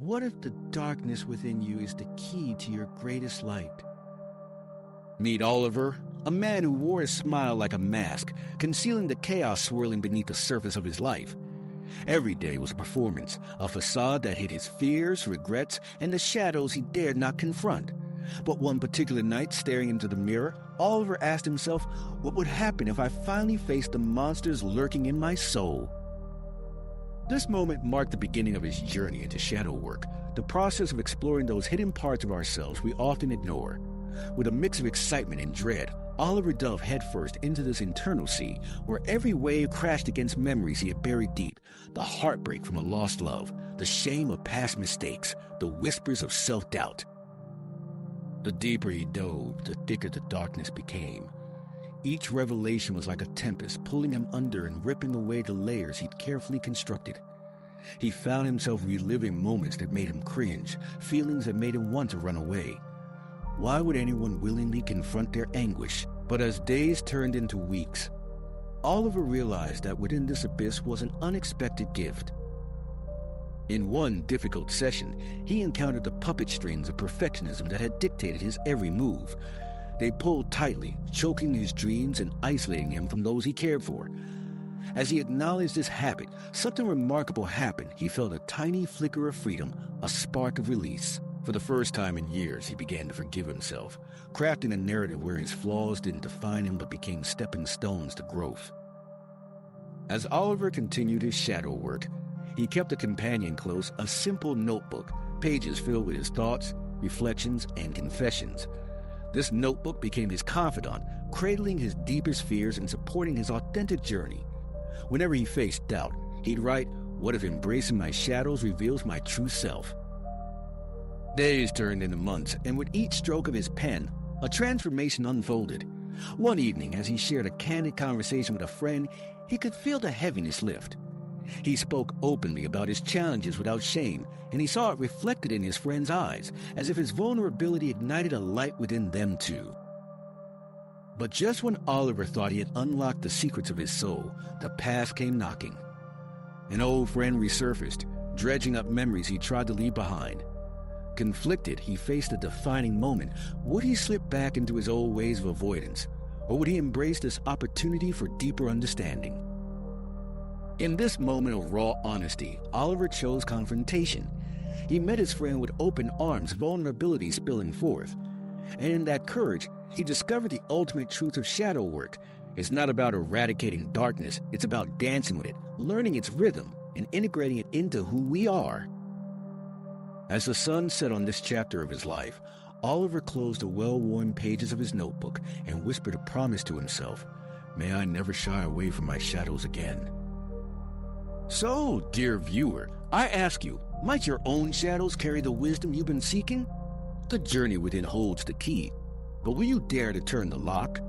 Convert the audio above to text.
What if the darkness within you is the key to your greatest light? Meet Oliver, a man who wore his smile like a mask, concealing the chaos swirling beneath the surface of his life. Every day was a performance, a facade that hid his fears, regrets, and the shadows he dared not confront. But one particular night, staring into the mirror, Oliver asked himself, what would happen if I finally faced the monsters lurking in my soul? This moment marked the beginning of his journey into shadow work, the process of exploring those hidden parts of ourselves we often ignore. With a mix of excitement and dread, Oliver dove headfirst into this internal sea, where every wave crashed against memories he had buried deep, the heartbreak from a lost love, the shame of past mistakes, the whispers of self-doubt. The deeper he dove, the thicker the darkness became. Each revelation was like a tempest, pulling him under and ripping away the layers he'd carefully constructed. He found himself reliving moments that made him cringe, feelings that made him want to run away. Why would anyone willingly confront their anguish? But as days turned into weeks, Oliver realized that within this abyss was an unexpected gift. In one difficult session, he encountered the puppet strings of perfectionism that had dictated his every move. They pulled tightly, choking his dreams and isolating him from those he cared for. As he acknowledged this habit, something remarkable happened. He felt a tiny flicker of freedom, a spark of release. For the first time in years, he began to forgive himself, crafting a narrative where his flaws didn't define him but became stepping stones to growth. As Oliver continued his shadow work, he kept a companion close, a simple notebook, pages filled with his thoughts, reflections, and confessions. This notebook became his confidant, cradling his deepest fears and supporting his authentic journey. Whenever he faced doubt, he'd write, "What if embracing my shadows reveals my true self?" Days turned into months, and with each stroke of his pen, a transformation unfolded. One evening, as he shared a candid conversation with a friend, he could feel the heaviness lift. He spoke openly about his challenges without shame, and he saw it reflected in his friend's eyes, as if his vulnerability ignited a light within them too. But just when Oliver thought he had unlocked the secrets of his soul, the past came knocking. An old friend resurfaced, dredging up memories he tried to leave behind. Conflicted, he faced a defining moment. Would he slip back into his old ways of avoidance, or would he embrace this opportunity for deeper understanding? In this moment of raw honesty, Oliver chose confrontation. He met his friend with open arms, vulnerability spilling forth. And in that courage, he discovered the ultimate truth of shadow work. It's not about eradicating darkness, it's about dancing with it, learning its rhythm, and integrating it into who we are. As the sun set on this chapter of his life, Oliver closed the well-worn pages of his notebook and whispered a promise to himself, "May I never shy away from my shadows again." So, dear viewer, I ask you, might your own shadows carry the wisdom you've been seeking? The journey within holds the key, but will you dare to turn the lock?